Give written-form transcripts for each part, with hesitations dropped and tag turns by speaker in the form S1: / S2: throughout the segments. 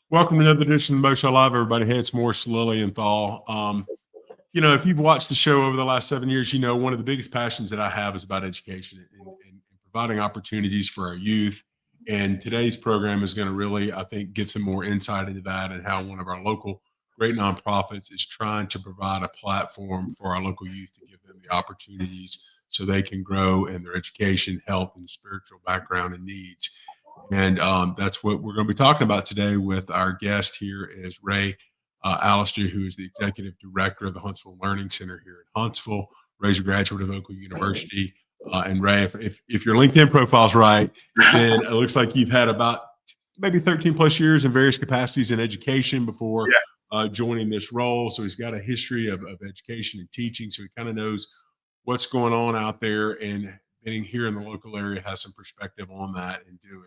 S1: Welcome to another edition of Mo Show Live, everybody. Hey, it's Morris Lilienthal. If you've watched the show over the last 7 years, one of the biggest passions that I have is about education and providing opportunities for our youth. And today's program is going to really, I think, give some more insight into that and how one of our local great nonprofits is trying to provide a platform for our local youth to give them the opportunities so they can grow in their education, health, and spiritual background and needs. And that's what we're going to be talking about today with our guest here is Ray Allister, who is the executive director of the Huntsville Learning Center here in Huntsville. Ray's a graduate of Oakland University. And Ray, if your LinkedIn profile's right, then it looks like you've had about maybe 13 plus years in various capacities in education before joining this role. So he's got a history of education and teaching. So he kind of knows what's going on out there, and being here in the local area has some perspective on that and doing.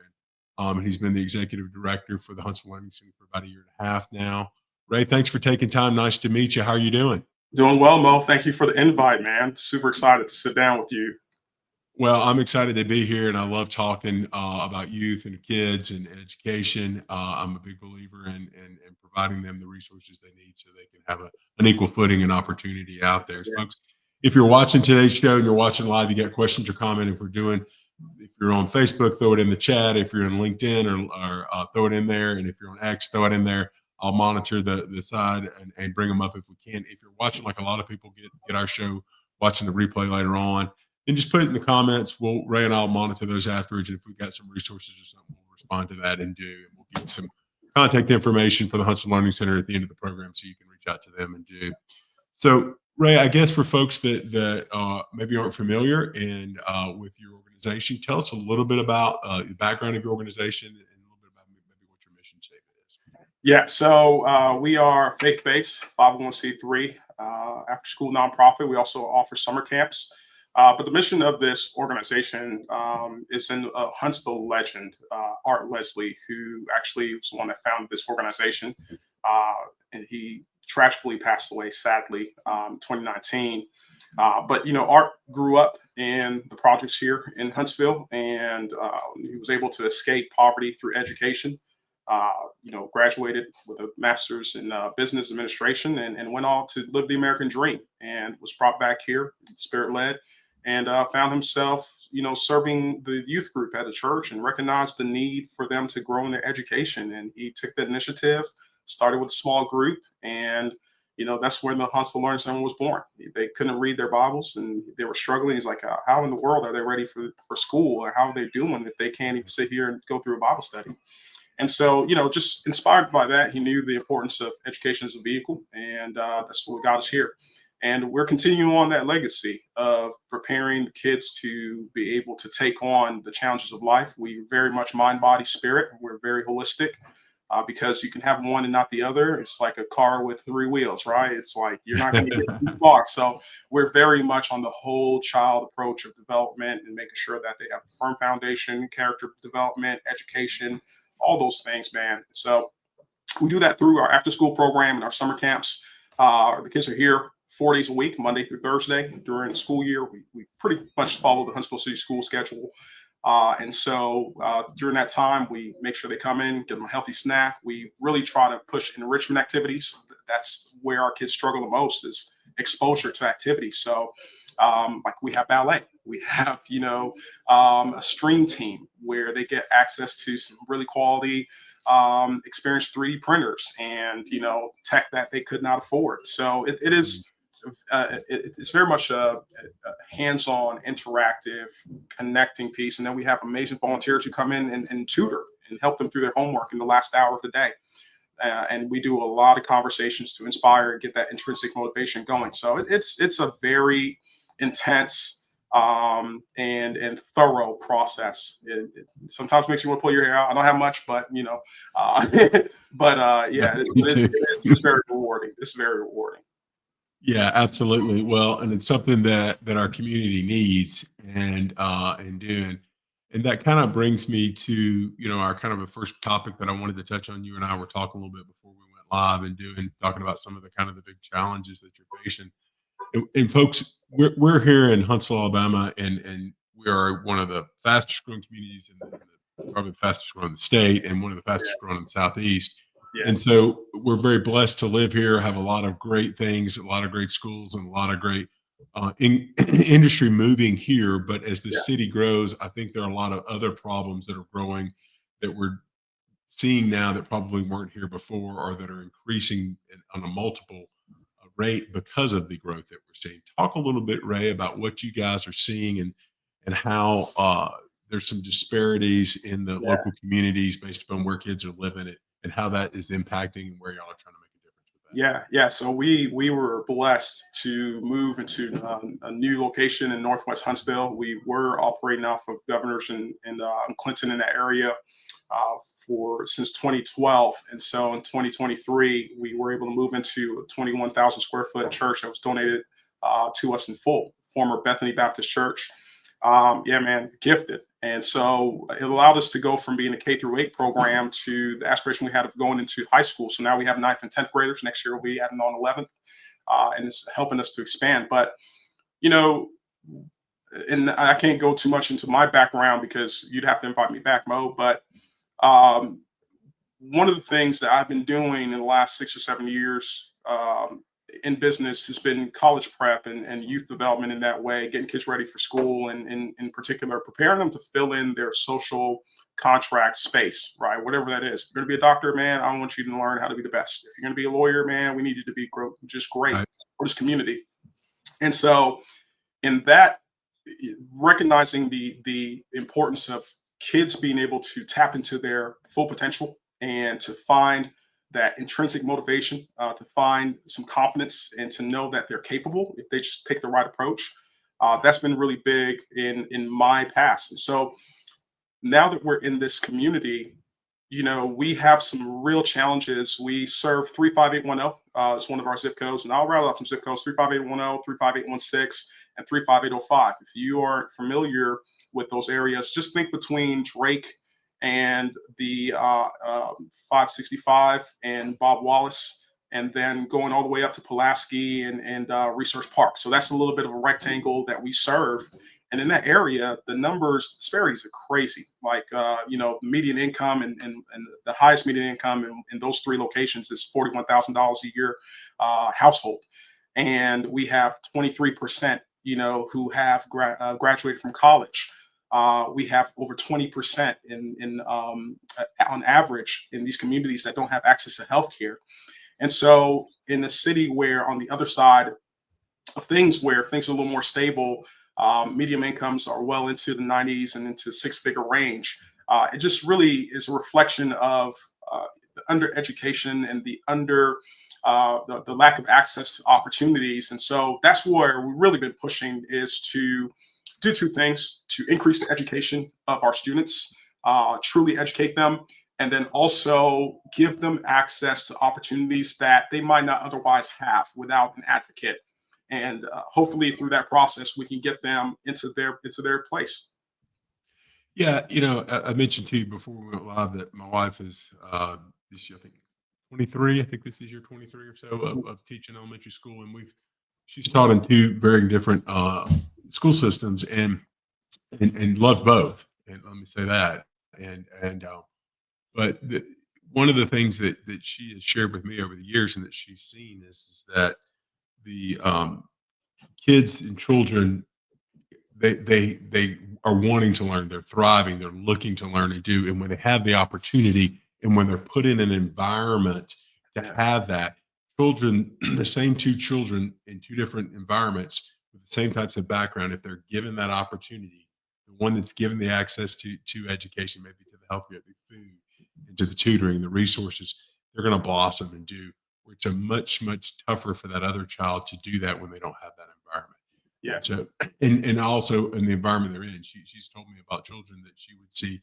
S1: And he's been the executive director for the Huntsville Learning Center for about a year and a half now. Ray, thanks for taking time. Nice to meet you. How are you doing?
S2: Doing well, Mo. Thank you for the invite, man. Super excited to sit down with you.
S1: Well, I'm excited to be here, and I love talking about youth and kids and education. I'm a big believer in providing them the resources they need so they can have an equal footing and opportunity out there. So folks, if you're watching today's show and you're watching live, you got questions or comment, if you're on Facebook, throw it in the chat. If you're in LinkedIn or throw it in there. And if you're on X, throw it in there. I'll monitor the side and bring them up if we can. If you're watching, like a lot of people get our show, watching the replay later on, then just put it in the comments. Ray and I'll monitor those afterwards. And if we've got some resources or something, we'll respond to that and we'll give some contact information for the Huntsville Learning Center at the end of the program so you can reach out to them and do. So Ray, I guess for folks that maybe aren't familiar with your organization, tell us a little bit about the background of your organization and a little bit about maybe what your mission statement is.
S2: Yeah, so we are faith-based, 501c3 after-school nonprofit. We also offer summer camps. But the mission of this organization is in a Huntsville legend, Art Leslie, who actually was the one that founded this organization. And he tragically passed away, sadly, 2019. But Art grew up in the projects here in Huntsville, and he was able to escape poverty through education. Graduated with a master's in business administration, and went on to live the American dream, and was brought back here, spirit-led, and found himself, serving the youth group at a church, and recognized the need for them to grow in their education. And he took that initiative, started with a small group, and that's when the Huntsville Learning Center was born. They couldn't read their Bibles and they were struggling. He's like, how in the world are they ready for school, or how are they doing if they can't even sit here and go through a Bible study? And so, just inspired by that, he knew the importance of education as a vehicle, and that's what got us here. And we're continuing on that legacy of preparing the kids to be able to take on the challenges of life. We very much mind, body, spirit. We're very holistic. Because you can have one and not the other. It's like a car with three wheels, right? It's like you're not going to get too far. So we're very much on the whole child approach of development and making sure that they have a firm foundation, character development, education, all those things, man. So we do that through our after-school program and our summer camps. The kids are here 4 days a week, Monday through Thursday. During the school year, we pretty much follow the Huntsville City School schedule. And so during that time, we make sure they come in, give them a healthy snack. We really try to push enrichment activities. That's where our kids struggle the most, is exposure to activities. So like we have ballet, we have, a stream team where they get access to some really quality experienced 3D printers and, tech that they could not afford. So it's very much a hands-on, interactive, connecting piece. And then we have amazing volunteers who come in and tutor and help them through their homework in the last hour of the day. And we do a lot of conversations to inspire and get that intrinsic motivation going. So it's a very intense and thorough process. It sometimes makes you want to pull your hair out. I don't have much, but it's very rewarding. It's very rewarding.
S1: Yeah, absolutely. Well, and it's something that our community needs and doing. And that kind of brings me to, our kind of a first topic that I wanted to touch on. You and I were talking a little bit before we went live and talking about some of the kind of the big challenges that you're facing. And folks, we're here in Huntsville, Alabama, and we are one of the fastest growing communities probably the fastest growing in the state and one of the fastest growing in the Southeast.
S2: Yeah.
S1: And so we're very blessed to live here, have a lot of great things, a lot of great schools, and a lot of great industry moving here. But as the
S2: Yeah.
S1: city grows, I think there are a lot of other problems that are growing that we're seeing now that probably weren't here before, or that are increasing on a multiple rate because of the growth that we're seeing. Talk a little bit, Ray, about what you guys are seeing, and how there's some disparities in the
S2: Yeah.
S1: local communities based upon where kids are living it, and how that is impacting and where y'all are trying to make a difference with that.
S2: Yeah. So we were blessed to move into a new location in Northwest Huntsville. We were operating off of Governors and Clinton in that area uh, for since 2012, and so in 2023 we were able to move into a 21,000 square foot church that was donated to us in full, former Bethany Baptist Church. Yeah, man, gifted. And so it allowed us to go from being a K through 8 program to the aspiration we had of going into high school. So now we have ninth and 10th graders. Next year we'll be adding on 11th, and it's helping us to expand. But you know, and I can't go too much into my background because you'd have to invite me back, Mo. But um, one of the things that I've been doing in the last 6 or 7 years in business has been college prep and youth development in that way, getting kids ready for school, and in particular, preparing them to fill in their social contract space, right? Whatever that is. If you're going to be a doctor, man, I want you to learn how to be the best. If you're going to be a lawyer, man, we need you to be just great
S1: Right.
S2: for this community. And so, in that, recognizing the importance of kids being able to tap into their full potential and to find that intrinsic motivation, to find some confidence and to know that they're capable if they just take the right approach. That's been really big in my past. And so now that we're in this community, we have some real challenges. We serve 35810. It's one of our zip codes, and I'll rattle off some zip codes: 35810, 35816, and 35805. If you aren't familiar with those areas, just think between Drake and the 565 and Bob Wallace, and then going all the way up to Pulaski and Research Park. So that's a little bit of a rectangle that we serve. And in that area, the numbers disparities are crazy. Like, median income and the highest median income in those three locations is $41,000 a year household. And we have 23%, who have graduated from college. We have over 20% on average in these communities that don't have access to healthcare. And so in a city where on the other side of things, where things are a little more stable, medium incomes are well into the 90s and into six-figure range. It just really is a reflection of the undereducation and the lack of access to opportunities. And so that's where we've really been pushing, is to do two things: to increase the education of our students, truly educate them, and then also give them access to opportunities that they might not otherwise have without an advocate. And hopefully through that process we can get them into their place.
S1: Yeah, I mentioned to you before we went live that my wife is this year, I think, 23. I think this is year 23 or so of teaching elementary school, and she's taught in two very different school systems, and loves both. And let me say that. And but one of the things that she has shared with me over the years, and that she's seen, is that the kids and children, they are wanting to learn, they're thriving, they're looking to learn and do, and when they have the opportunity, and when they're put in an environment to
S2: Yeah.
S1: have that, children, the same two children in two different environments with the same types of background, if they're given that opportunity, the one that's given the access to education, maybe to the healthcare, the food, and to the tutoring, the resources, they're going to blossom and do. Where it's a much tougher for that other child to do that when they don't have that environment.
S2: Yeah.
S1: And so, and also in the environment they're in, she's told me about children that she would see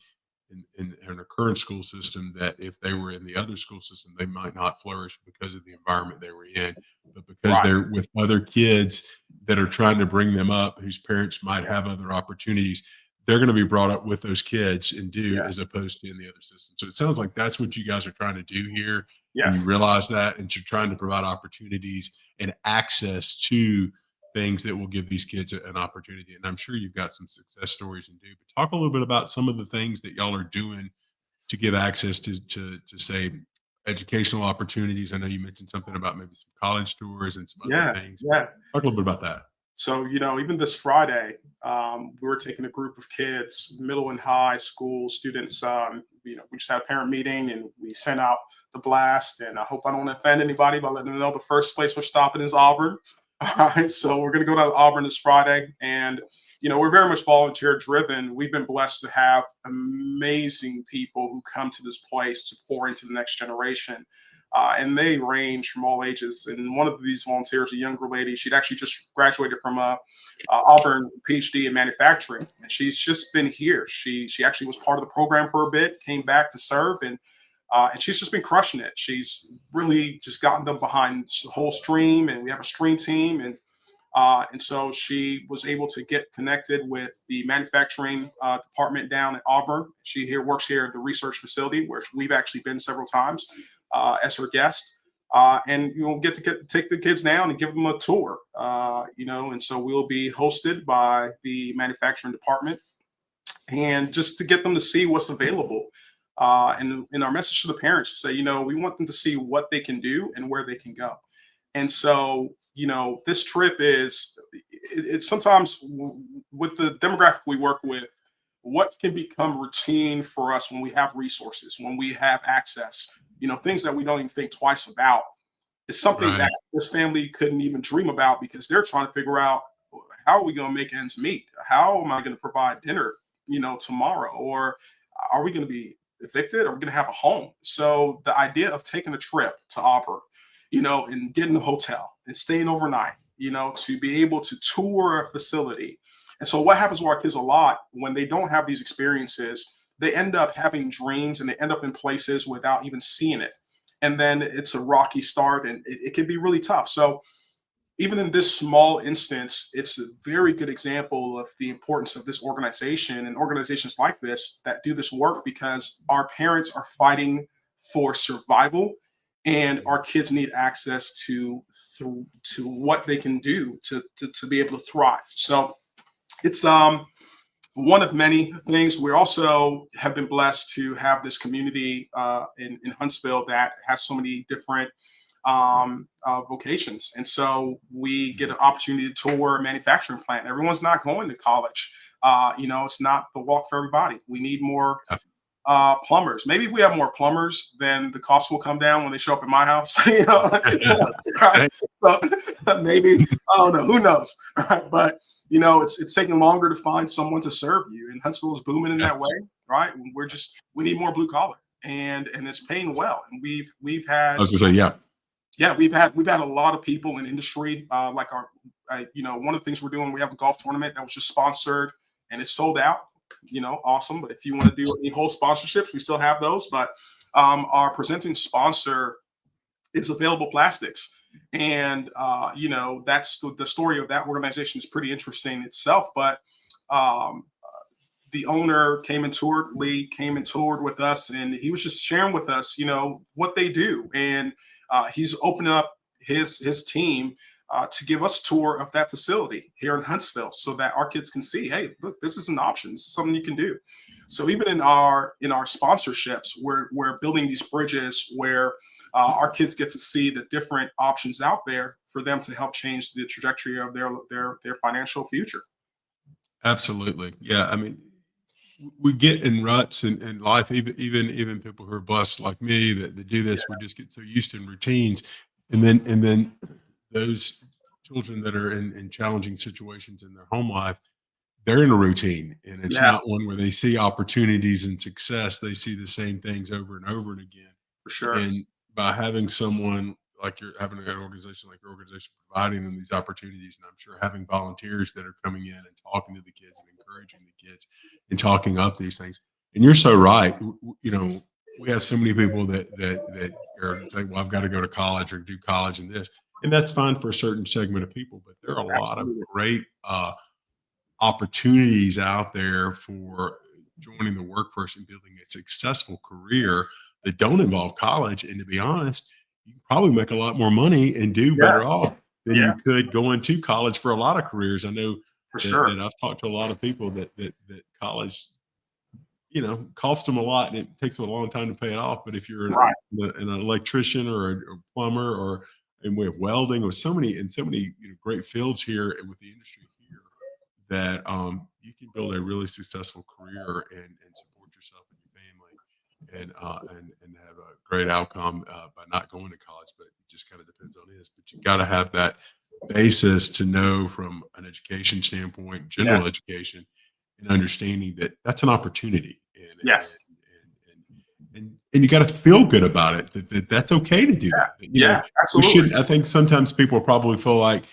S1: in her current school system, that if they were in the other school system, they might not flourish because of the environment they were in, but because
S2: Right.
S1: they're with other kids that are trying to bring them up, whose parents might have other opportunities, they're going to be brought up with those kids and do,
S2: Yeah.
S1: as opposed to in the other system. So it sounds like that's what you guys are trying to do here. And you
S2: Yes.
S1: realize that, and you're trying to provide opportunities and access to things that will give these kids an opportunity. And I'm sure you've got some success stories and do, but talk a little bit about some of the things that y'all are doing to give access to say educational opportunities. I know you mentioned something about maybe some college tours and some other
S2: Yeah,
S1: things.
S2: yeah.
S1: Talk a little bit about that.
S2: So, even this Friday, we were taking a group of kids, middle and high school students. We just had a parent meeting and we sent out the blast. And I hope I don't offend anybody by letting them know the first place we're stopping is Auburn. All right. So we're going to go to Auburn this Friday. And, we're very much volunteer driven. We've been blessed to have amazing people who come to this place to pour into the next generation. And they range from all ages. And one of these volunteers, a younger lady, she'd actually just graduated from Auburn PhD in manufacturing, and she's just been here. She actually was part of the program for a bit, came back to serve, and she's just been crushing it. She's really just gotten them behind the whole stream, and we have a stream team, and so she was able to get connected with the manufacturing department down at Auburn. She works here at the research facility, where we've actually been several times as her guest. And you'll get to take the kids down and give them a tour, and so we'll be hosted by the manufacturing department, and just to get them to see what's available. And in our message to the parents, say, we want them to see what they can do and where they can go. And so, this trip it's sometimes with the demographic we work with, what can become routine for us when we have resources, when we have access, things that we don't even think twice about. It's something
S1: Right.
S2: that this family couldn't even dream about, because they're trying to figure out, how are we going to make ends meet? How am I going to provide dinner, tomorrow? Or are we going to be evicted? Are we going to have a home? So the idea of taking a trip to Auburn, and getting a hotel and staying overnight, to be able to tour a facility. And so what happens with our kids a lot when they don't have these experiences, they end up having dreams and they end up in places without even seeing it. And then it's a rocky start, and it can be really tough. So even in this small instance, it's a very good example of the importance of this organization and organizations like this that do this work, because our parents are fighting for survival, and our kids need access to what they can do to be able to thrive. So it's one of many things. We also have been blessed to have this community in Huntsville that has so many different vocations. And so we get an opportunity to tour a manufacturing plant. Everyone's not going to college. It's not the walk for everybody. We need more plumbers. Maybe if we have more plumbers, then the cost will come down when they show up at my house. Right? So maybe, I don't know, who knows, right? But it's taking longer to find someone to serve you, and Huntsville is booming in
S1: Yeah.
S2: that way, right? We need more blue collar, and it's paying well. And we've had
S1: I was gonna say, yeah.
S2: yeah, we've had a lot of people in industry, like one of the things we're doing, we have a golf tournament that was just sponsored and it's sold out. Awesome. But if you want to do any whole sponsorships, we still have those. But our presenting sponsor is Available Plastics, and that's the story of that organization is pretty interesting itself. But the owner came and toured. Lee came and toured with us, and he was just sharing with us, what they do, and he's opened up his team to give us a tour of that facility here in Huntsville, so that our kids can see, hey, look, this is an option. This is something you can do. So even in our sponsorships, we're building these bridges where our kids get to see the different options out there for them to help change the trajectory of their financial future.
S1: Absolutely. Yeah. I mean, we get in ruts in life, even people who are blessed like me that do this, we just get so used to in routines. And then those children that are in challenging situations in their home life, they're in a routine, and it's
S2: Yeah,
S1: not one where they see opportunities and success. They see the same things over and over and again.
S2: for sure.
S1: And by having someone like you're having an organization like your organization providing them these opportunities, and I'm sure having volunteers that are coming in and talking to the kids and encouraging the kids and talking up these things. And you're so right. We have so many people that are saying, "Well, I've got to go to college or do college and this," and that's fine for a certain segment of people. But there are a lot of
S2: Absolutely.
S1: great opportunities out there for joining the workforce and building a successful career that don't involve college. And to be honest, you can probably make a lot more money and do
S2: Yeah,
S1: better off than
S2: yeah,
S1: you could going to college for a lot of careers. I know
S2: for
S1: that
S2: sure.
S1: I've talked to a lot of people that college cost them a lot and it takes them a long time to pay it off. But if you're
S2: Right.
S1: an electrician or a plumber and we have welding with so many great fields here and with the industry here that you can build a really successful career and support yourself and your family and have a great outcome by not going to college. But it just kind of depends on this. But you got to have that basis to know from an education standpoint, general
S2: Yes.
S1: education, and understanding that that's an opportunity,
S2: Yes.
S1: and you got to feel good about it. That's okay to do that.
S2: Yeah.
S1: We
S2: Absolutely.
S1: should. I think sometimes people probably feel like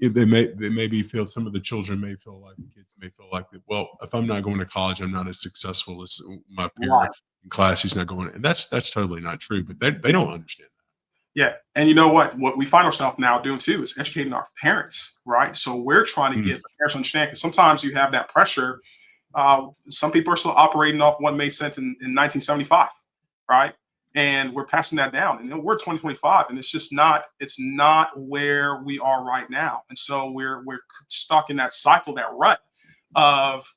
S1: they maybe feel some of the children may feel like the kids may feel like that. Well, if I'm not going to college, I'm not as successful as my peer
S2: Right.
S1: in class. He's not going, and that's totally not true. But they don't understand
S2: Yeah. And you know what? What we find ourselves now doing too is educating our parents, right? So we're trying to
S1: that.
S2: get the parents to understand because sometimes you have that pressure. Some people are still operating off what made sense in 1975, right? And we're passing that down. And then we're 2025, and it's not where we are right now. And so we're stuck in that cycle, that rut of,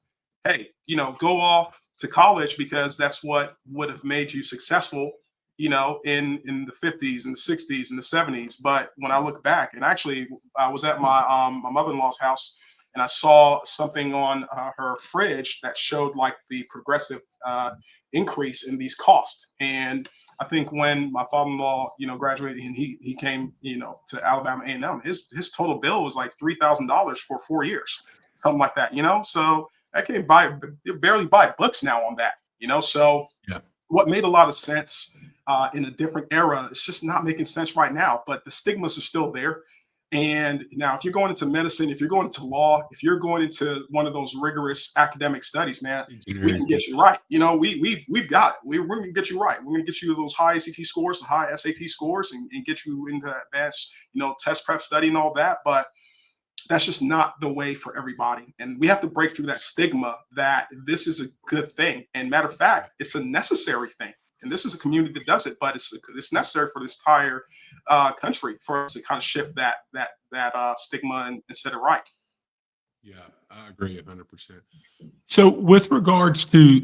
S2: hey, go off to college because that's what would have made you successful, in the 50s and the 60s and the 70s. But when I look back, and actually I was at my mother-in-law's house and I saw something on her fridge that showed like the progressive increase in these costs. And I think when my father-in-law, graduated and he came, to Alabama A&M, his total bill was like $3,000 for 4 years, something like that. So I can't barely buy books now on that. So
S1: Yeah.
S2: what made a lot of sense in a different era, it's just not making sense right now. But the stigmas are still there. And now, if you're going into medicine, if you're going into law, if you're going into one of those rigorous academic studies, man, we can
S1: Engineering.
S2: get you right. We've got it. We're going to get you right. We're going to get you those high ACT scores, the high SAT scores, and get you into advanced, test prep study and all that. But that's just not the way for everybody. And we have to break through that stigma that this is a good thing. And matter of fact, it's a necessary thing. And this is a community that does it, but it's necessary for this entire country for us to kind of shift that stigma and set it right.
S1: Yeah, I agree 100%. So, with regards to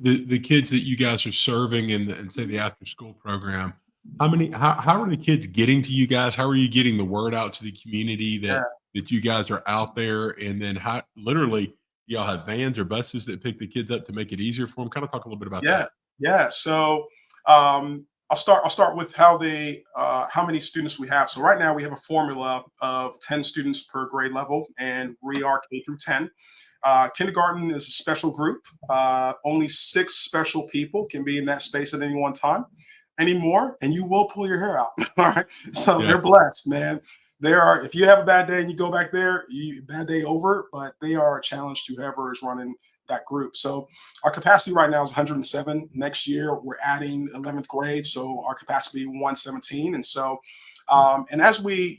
S1: the kids that you guys are serving and say the after school program, how are the kids getting to you guys? How are you getting the word out to the community
S2: Yeah.
S1: that you guys are out there? And then how literally y'all have vans or buses that pick the kids up to make it easier for them? Kind of talk a little bit about
S2: Yeah,
S1: that.
S2: yeah. So I'll start with how many students we have. So right now we have a formula of 10 students per grade level, and we are K through 10. Kindergarten is a special group. Only 6 special people can be in that space at any one time anymore, and you will pull your hair out. All right. So
S1: Yeah.
S2: they're blessed, man. If you have a bad day and you go back there, bad day over, but they are a challenge to whoever is running that group. So our capacity right now is 107. Next year, we're adding 11th grade. So our capacity 117. And so, and as we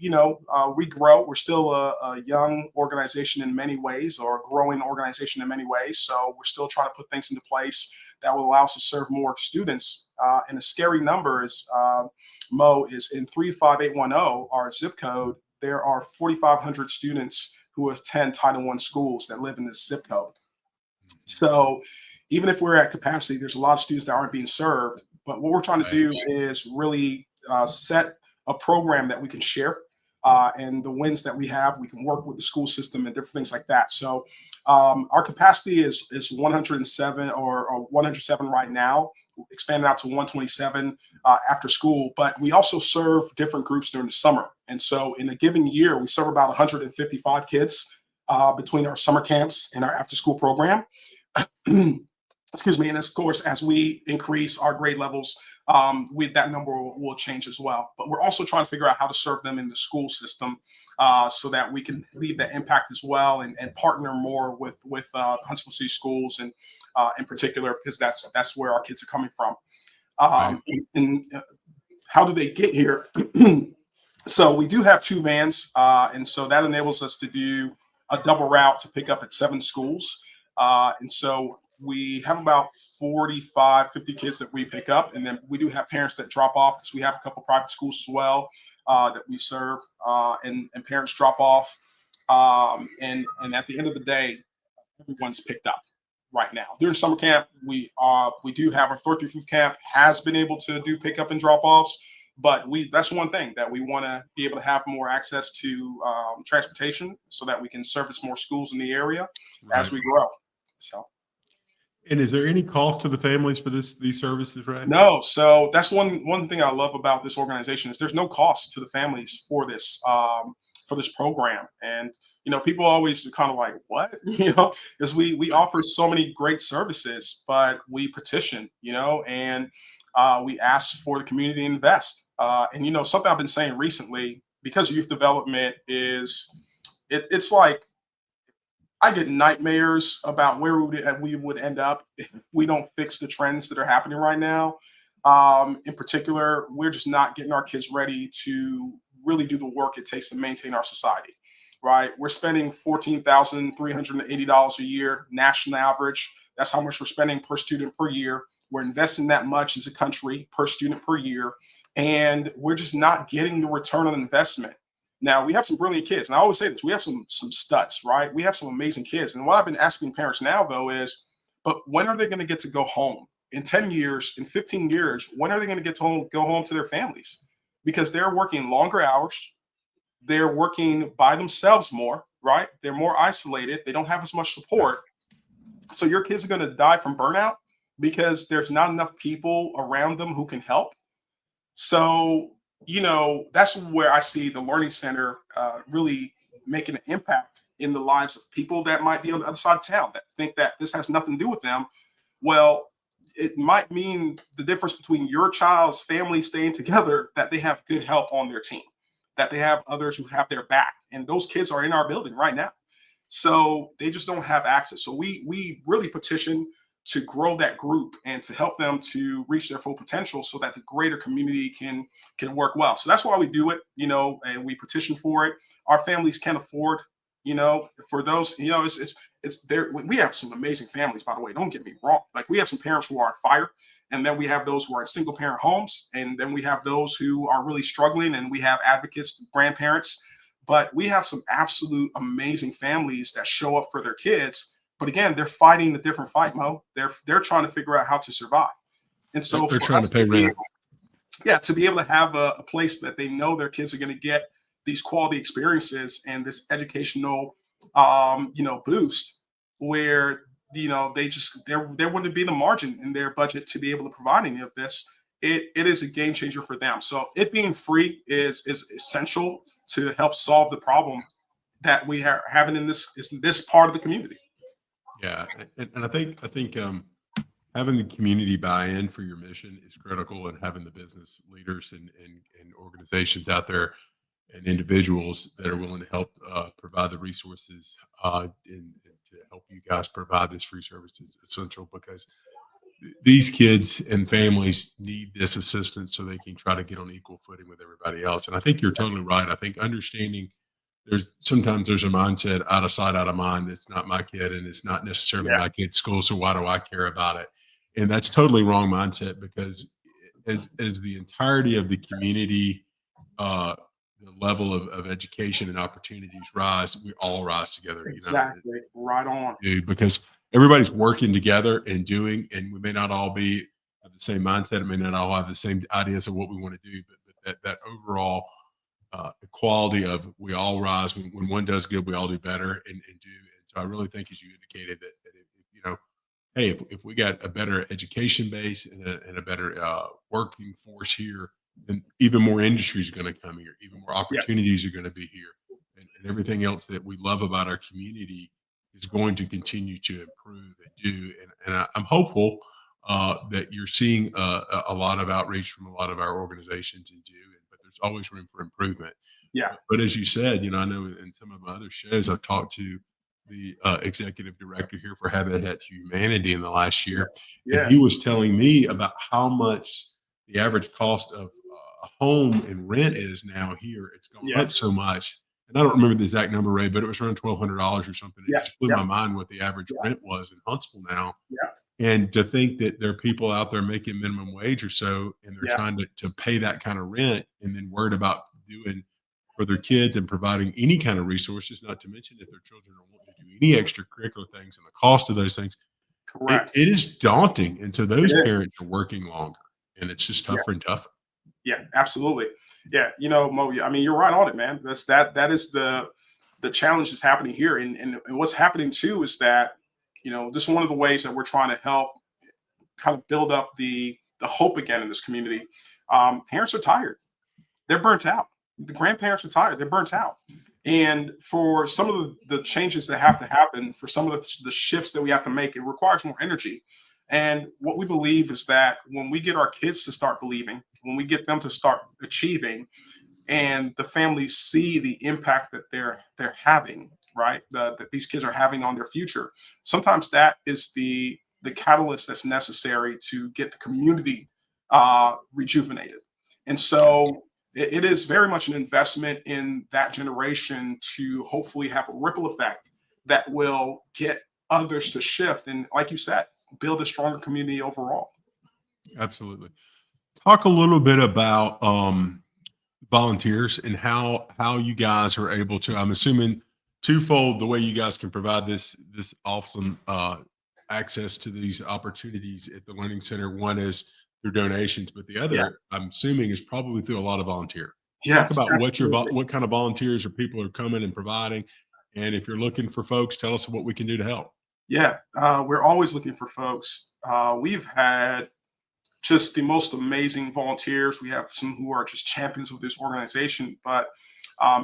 S2: grow, we're still a young organization in many ways, or a growing organization in many ways. So we're still trying to put things into place that will allow us to serve more students. And a scary number is, Mo, is in 35810, our zip code, there are 4,500 students who attend Title I schools that live in this zip code. So even if we're at capacity, there's a lot of students that aren't being served. But what we're trying to
S1: Right.
S2: do is really set a program that we can share. And the wins that we have, we can work with the school system and different things like that. So our capacity is 107 or 107 right now, expanded out to 127 after school. But we also serve different groups during the summer. And so in a given year, we serve about 155 kids between our summer camps and our after school program. Excuse me. And of course, as we increase our grade levels, that number will change as well. But we're also trying to figure out how to serve them in the school system so that we can leave that impact as well and partner more with Huntsville City Schools and in particular, because that's where our kids are coming from.
S1: Right.
S2: And how do they get here? So we do have 2 vans, and so that enables us to do a double route to pick up at 7 schools. And so we have about 45, 50 kids that we pick up. And then we do have parents that drop off because we have a couple private schools as well that we serve and parents drop off. And at the end of the day, everyone's picked up, right now. During summer camp, we do have our 3rd through 5th camp has been able to do pickup and drop offs, but that's one thing that we want to be able to have more access to transportation so that we can service more schools in the area as
S1: Right.
S2: we grow. So.
S1: And is there any cost to the families for these services, Ray?
S2: No, so that's one thing I love about this organization is there's no cost to the families for this program, and people always kind of like what is we offer so many great services, but we petition, and we ask for the community to invest, and something I've been saying recently because youth development it's like I get nightmares about where we would end up if we don't fix the trends that are happening right now. In particular, we're just not getting our kids ready to really do the work it takes to maintain our society, right? We're spending $14,380 a year, national average. That's how much we're spending per student per year. We're investing that much as a country per student per year, and we're just not getting the return on investment. Now we have some brilliant kids, and I always say this: we have some studs, right? We have some amazing kids, and what I've been asking parents now, though, is, but when are they going to get to go home? In 10 years, in 15 years, when are they going to get to go home to their families? Because they're working longer hours, they're working by themselves more, right? They're more isolated, they don't have as much support. So your kids are going to die from burnout because there's not enough people around them who can help. So that's where I see the Learning Center really making an impact in the lives of people that might be on the other side of town that think that this has nothing to do with them. Well, it might mean the difference between your child's family staying together, that they have good help on their team, that they have others who have their back. And those kids are in our building right now. So they just don't have access. So we really petition to grow that group and to help them to reach their full potential so that the greater community can work well. So that's why we do it, and we petition for it. Our families can't afford, for those, it's there. We have some amazing families, by the way, don't get me wrong. Like we have some parents who are on fire, and then we have those who are in single parent homes, and then we have those who are really struggling, and we have advocates, grandparents, but we have some absolute amazing families that show up for their kids. But again, they're fighting a different fight, Mo. They're trying to figure out how to survive. And so
S1: They're
S2: for
S1: trying
S2: us
S1: to pay rent.
S2: to be able to have a place that they know their kids are going to get these quality experiences and this educational, boost where, there wouldn't be the margin in their budget to be able to provide any of this. It is a game changer for them. So it being free is essential to help solve the problem that we are having in this part of the community.
S1: Yeah, and I think having the community buy-in for your mission is critical, and having the business leaders and organizations out there and individuals that are willing to help provide the resources and to help you guys provide this free service is essential, because these kids and families need this assistance so they can try to get on equal footing with everybody else. And I think you're totally right. I think understanding sometimes there's a mindset out of sight, out of mind. It's not my kid, and it's not necessarily my kid's school. So why do I care about it? And that's totally wrong mindset, because as the entirety of the community, the level of education and opportunities rise, we all rise together.
S2: Exactly. Right on.
S1: Dude, because everybody's working together and and we may not all have the same mindset. It may not all have the same ideas of what we want to do, but that overall equality of we all rise. When one does good, we all do better and do. And so I really think, as you indicated, that if, hey, if we got a better education base and a better working force here, then even more industries are going to come here, even more opportunities are going to be here, and everything else that we love about our community is going to continue to improve and do. And I'm hopeful that you're seeing a lot of outreach from a lot of our organizations and do. But there's always room for improvement.
S2: Yeah.
S1: But as you said, I know in some of my other shows, I've talked to the executive director here for Habitat to Humanity in the last year.
S2: Yeah.
S1: And he was telling me about how much the average cost of a home and rent is now here. It's gone up so much. And I don't remember the exact number, Ray, but it was around $1,200 or something. It just blew my mind what the average rent was in Huntsville now.
S2: Yeah.
S1: And to think that there are people out there making minimum wage or so, and they're trying to pay that kind of rent, and then worried about doing for their kids and providing any kind of resources, not to mention if their children are wanting to do any extracurricular things and the cost of those things.
S2: Correct.
S1: it is daunting, and so
S2: It
S1: those
S2: is.
S1: parents are working longer, and it's just
S2: Yeah.
S1: tougher and tougher.
S2: Yeah, absolutely. Yeah, Mo, I mean, you're right on it, man. That is the challenge that's happening here. And what's happening too is that, this is one of the ways that we're trying to help kind of build up the hope again in this community. Parents are tired. They're burnt out. The grandparents are tired. They're burnt out. And for some of the changes that have to happen, for some of the shifts that we have to make, it requires more energy. And what we believe is that when we get our kids to start believing, when we get them to start achieving, and the families see the impact that they're having, right? That these kids are having on their future. Sometimes that is the catalyst that's necessary to get the community rejuvenated. And so it is very much an investment in that generation to hopefully have a ripple effect that will get others to shift. And like you said, build a stronger community overall.
S1: Absolutely. Talk a little bit about volunteers and how you guys are able to. I'm assuming twofold the way you guys can provide this awesome access to these opportunities at the learning center. One is through donations, but the
S2: Yeah.
S1: other, I'm assuming, is probably through a lot of volunteer. Talk
S2: Yes,
S1: about
S2: absolutely.
S1: what kind of volunteers or people are coming and providing, and if you're looking for folks, tell us what we can do to help.
S2: Yeah, we're always looking for folks. We've had just the most amazing volunteers. We have some who are just champions of this organization, but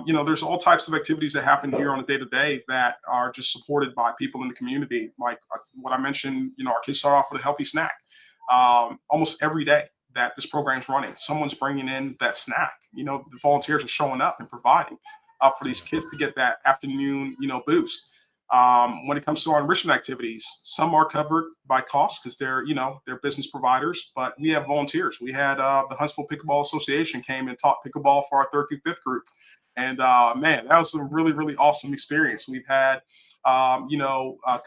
S2: there's all types of activities that happen here on a day to day that are just supported by people in the community. Like what I mentioned, our kids start off with a healthy snack. Almost every day that this program's running, someone's bringing in that snack. The volunteers are showing up and providing for these kids to get that afternoon, boost. When it comes to our enrichment activities, some are covered by costs because they're business providers, but we have volunteers. We had the Huntsville Pickleball Association came and taught pickleball for our third through fifth group, and man, that was a really really awesome experience. We've had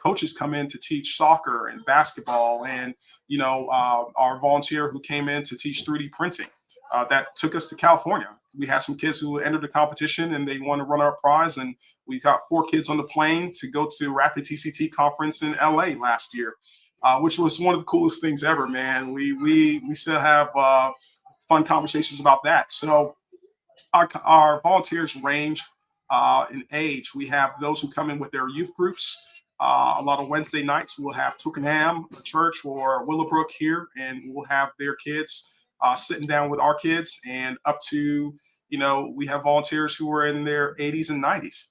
S2: coaches come in to teach soccer and basketball, and our volunteer who came in to teach 3D printing. That took us to California. We had some kids who entered the competition and they won a runner-up prize, and we got 4 kids on the plane to go to Rapid TCT conference in LA last year, which was one of the coolest things ever, man. We still have fun conversations about that. So our volunteers range in age. We have those who come in with their youth groups. A lot of Wednesday nights, we'll have Twickenham Church or Willowbrook here, and we'll have their kids sitting down with our kids, and up to, we have volunteers who are in their 80s and 90s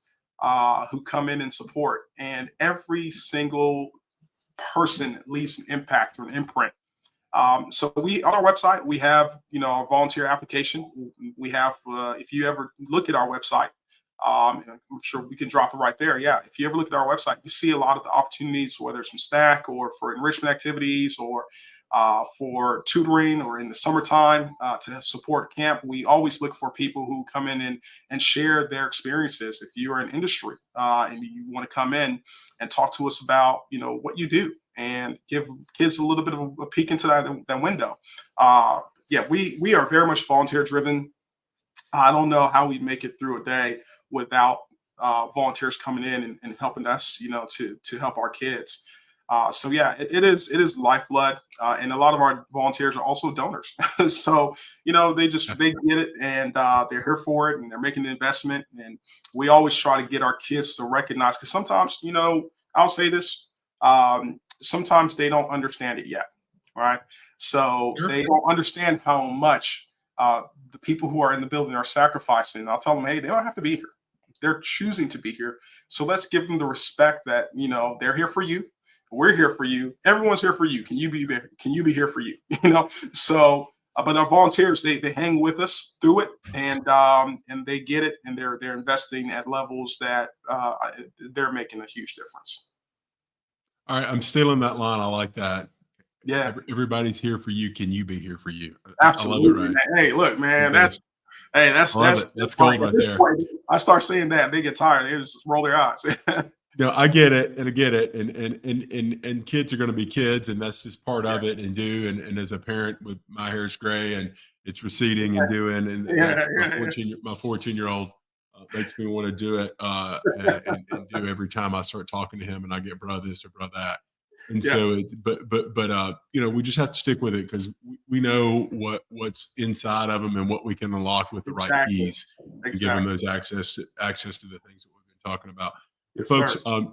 S2: who come in and support. And every single person leaves an impact or an imprint. So we on our website we have a volunteer application. We have if you ever look at our website, and I'm sure we can drop it right there. Yeah, if you ever look at our website, you see a lot of the opportunities, whether it's from stack or for enrichment activities or for tutoring or in the summertime to support camp. We always look for people who come in and share their experiences. If you're in industry and you want to come in and talk to us about what you do and give kids a little bit of a peek into that window. Yeah, we are very much volunteer driven. I don't know how we make it through a day without volunteers coming in and helping us, to help our kids. So yeah, it is lifeblood, and a lot of our volunteers are also donors. So they get it, and they're here for it, and they're making the investment. And we always try to get our kids to recognize, because sometimes I'll say this, sometimes they don't understand it yet, right? So
S1: Sure.
S2: they don't understand how much the people who are in the building are sacrificing. I'll tell them, hey, they don't have to be here. They're choosing to be here. So let's give them the respect that they're here for you. We're here for you. Everyone's here for you. Can you be here for you? So, but our volunteers, they hang with us through it, and they get it, and they're investing at levels that they're making a huge difference.
S1: All right, I'm stealing that line. I like that.
S2: Yeah,
S1: Everybody's here for you. Can you be here for you? I love it,
S2: absolutely,
S1: Ray.
S2: man. Hey, look, man,
S1: It is.
S2: that's
S1: I love it.
S2: that's
S1: That's
S2: funny.
S1: gold
S2: At
S1: right
S2: this
S1: there.
S2: point, I start saying that, they get tired. They just roll their eyes.
S1: No, I get it, and I get it, and kids are going to be kids, and that's just part
S2: Yeah,
S1: of it. And as a parent, with my hair's gray and it's receding and doing, and
S2: yeah,
S1: that's my
S2: yeah,
S1: 14-year-old makes me want to do it and do every time I start talking to him, and I get bro this or bro that. And
S2: Yeah,
S1: so it's, you know, we just have to stick with it because we know what's inside of them and what we can unlock with the right
S2: exactly.
S1: keys and give them
S2: Exactly.
S1: those access to the things that we've been talking about. And
S2: Yes,
S1: folks,
S2: sir.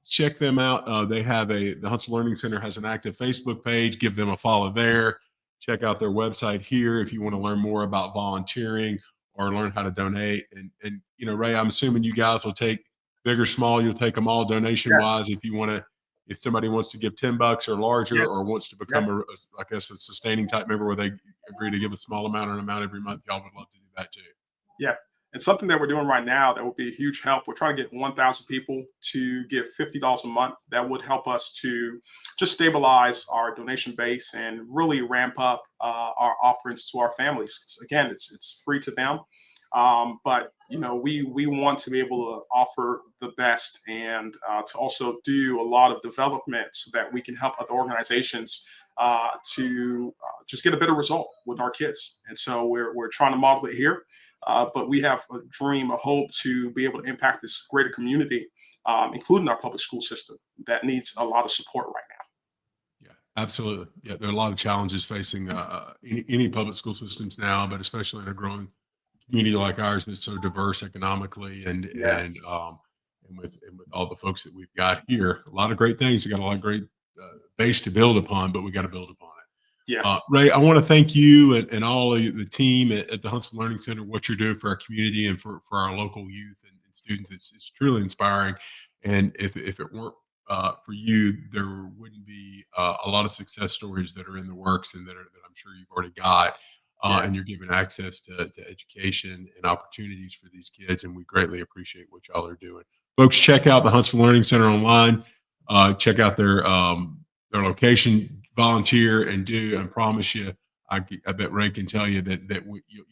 S1: check them out. They have the Huntsville Learning Center has an active Facebook page. Give them a follow there. Check out their website here if you want to learn more about volunteering or learn how to donate. And you know, Ray, I'm assuming you guys will take big or small, you'll take them all donation
S2: Yeah.
S1: wise. If you want to, if somebody wants to give $10 or larger,
S2: Yeah.
S1: or wants to
S2: Yeah.
S1: become I guess, a sustaining type member where they agree to give a small amount or an amount every month, y'all would love to do that too.
S2: Yeah. And something that we're doing right now that would be a huge help. We're trying to get 1,000 people to give $50 a month. That would help us to just stabilize our donation base and really ramp up our offerings to our families. 'Cause again, it's free to them, but you know we want to be able to offer the best and to also do a lot of development so that we can help other organizations to just get a better result with our kids. And so we're trying to model it here. But we have a dream, a hope to be able to impact this greater community, including our public school system that needs a lot of support right now.
S1: Yeah, absolutely. Yeah, there are a lot of challenges facing any public school systems now, but especially in a growing community like ours that's so diverse economically
S2: Yeah.
S1: and with all the folks that we've got here. A lot of great things. We got a lot of great base to build upon, but we got to build upon it.
S2: Yes.
S1: Ray, I want to thank you and all of the team at the Huntsville Learning Center, what you're doing for our community and for our local youth and students. It's truly inspiring. And if it weren't for you, there wouldn't be a lot of success stories that are in the works and that I'm sure you've already got.
S2: Yeah.
S1: And you're giving access to education and opportunities for these kids. And we greatly appreciate what y'all are doing. Folks, check out the Huntsville Learning Center online. Check out their location, volunteer, and do. And promise you, I bet Ray can tell you that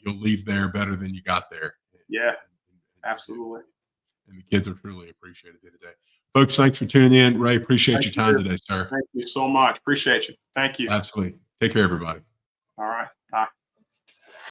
S1: you'll leave there better than you got there.
S2: Yeah. Absolutely.
S1: And the kids are truly appreciated today. Folks, thanks for tuning in. Ray, appreciate
S2: Thank
S1: your time
S2: you.
S1: today, sir.
S2: Thank you so much. Appreciate you. Thank you.
S1: Absolutely. Take care, everybody.
S2: All right.